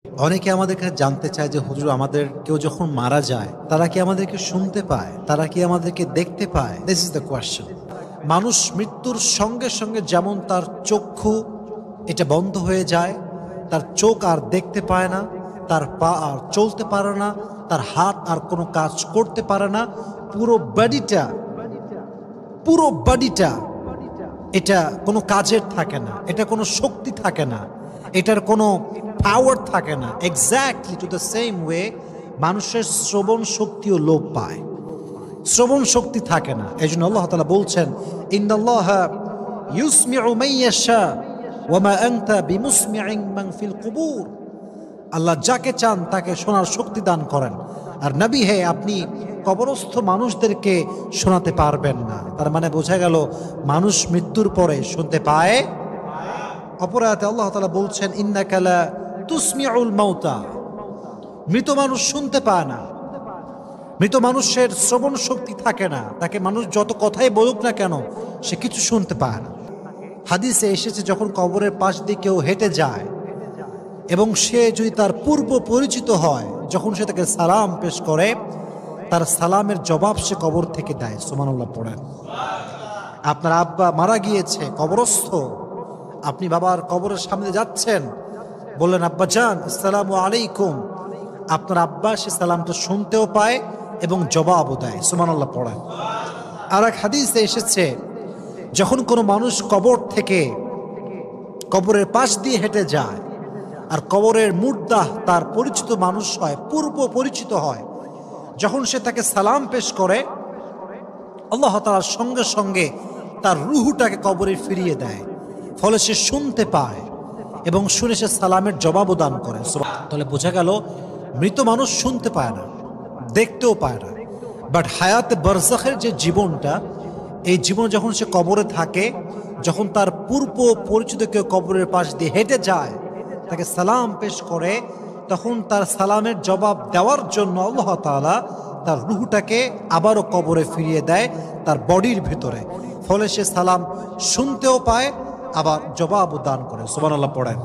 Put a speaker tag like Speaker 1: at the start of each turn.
Speaker 1: অনেকে আমাদের কাছে জানতে চায় যে হুজুর, আমাদের কেউ যখন মারা যায় তারা কি আমাদেরকে শুনতে পায়, তারা কি আমাদেরকে দেখতে পায়? This is the question. মানুষ মৃত্যুর সঙ্গে সঙ্গে যেমন তার চক্ষু এটা বন্ধ হয়ে যায়, তার চোখ আর দেখতে পায় না, তার পা আর চলতে পারে না, তার হাত আর কোনো কাজ করতে পারে না, পুরো বডিটা পুরো বডিটা এটা কোনো কাজের থাকে না, এটা কোনো শক্তি থাকে না, এটার কোনো পাওয়ার থাকে না। Exactly to the same way মানুষের শ্রবণ শক্তিও লোপ পায়, শ্রবণ শক্তি থাকে না। এই জন্য আল্লাহ তাআলা বলছেন, ইন্নাল্লাহা ইউসমিউ মান ইয়াশা ওয়া মা আনতা বিমুসমিইন মান ফিল কুবুর। আল্লাহ যাকে চান তাকে শোনার শক্তি দান করেন, আর নবী হে, আপনি কবরস্থ মানুষদেরকে শোনাতে পারবেন না। তার মানে বোঝা গেল মানুষ মৃত্যুর পরে শুনতে পায়। অপর আয়াতে আল্লাহ তাআলা বলছেন, ইন্নাকা লা তুসমিউল মাউতা। মৃত মানুষ শুনতে পায় না, মৃত মানুষের শ্রবণ শক্তি থাকে না, তাকে মানুষ যত কথাই বলুক না কেন সে কিছু শুনতে পায় না। হাদিসে এসেছে, যখন কবরের পাশ দিয়ে কেউ হেঁটে যায় এবং সে যদি তার পূর্ব পরিচিত হয়, যখন সে তাকে সালাম পেশ করে, তার সালামের জবাব সে কবর থেকে দেয়। সুবহানাল্লাহ পড়েন। আপনার আব্বা মারা গিয়েছে, কবরস্থ, আপনি বাবার কবরের সামনে যাচ্ছেন, বললেন আব্বা জান আসসালামু আলাইকুম, আপনার আব্বা সে সালামটা শুনতেও পায় এবং জবাবও দেয়। সুবহানাল্লাহ পড়েন। আর এক হাদিসে এসেছে, যখন কোনো মানুষ কবর থেকে কবরের পাশ দিয়ে হেঁটে যায় আর কবরের মুর্দাহ তার পরিচিত মানুষ হয়, পূর্ব পরিচিত হয়, যখন সে তাকে সালাম পেশ করে, আল্লাহ তাআলা সঙ্গে সঙ্গে তার রুহুটাকে কবরে ফিরিয়ে দেয়, ফলে সে শুনতে পায় এবং শুনে সে সালামের জবাবও দান করে। তাহলে বোঝা গেল মৃত মানুষ শুনতে পায় না, দেখতেও পায় না, বাট হায়াতে বারজাখের যে জীবনটা, এই জীবন যখন সে কবরে থাকে, যখন তার পূর্ব পরিচিত কেউ কবরের পাশ দিয়ে হেঁটে যায়, তাকে সালাম পেশ করে, তখন তার সালামের জবাব দেওয়ার জন্য আল্লাহ তাআলা তার রুহটাকে আবারও কবরে ফিরিয়ে দেয় তার বডির ভিতরে, ফলে সে সালাম শুনতেও পায়, আবার জবাবও দান করে। সুবহানাল্লাহ পড়েন।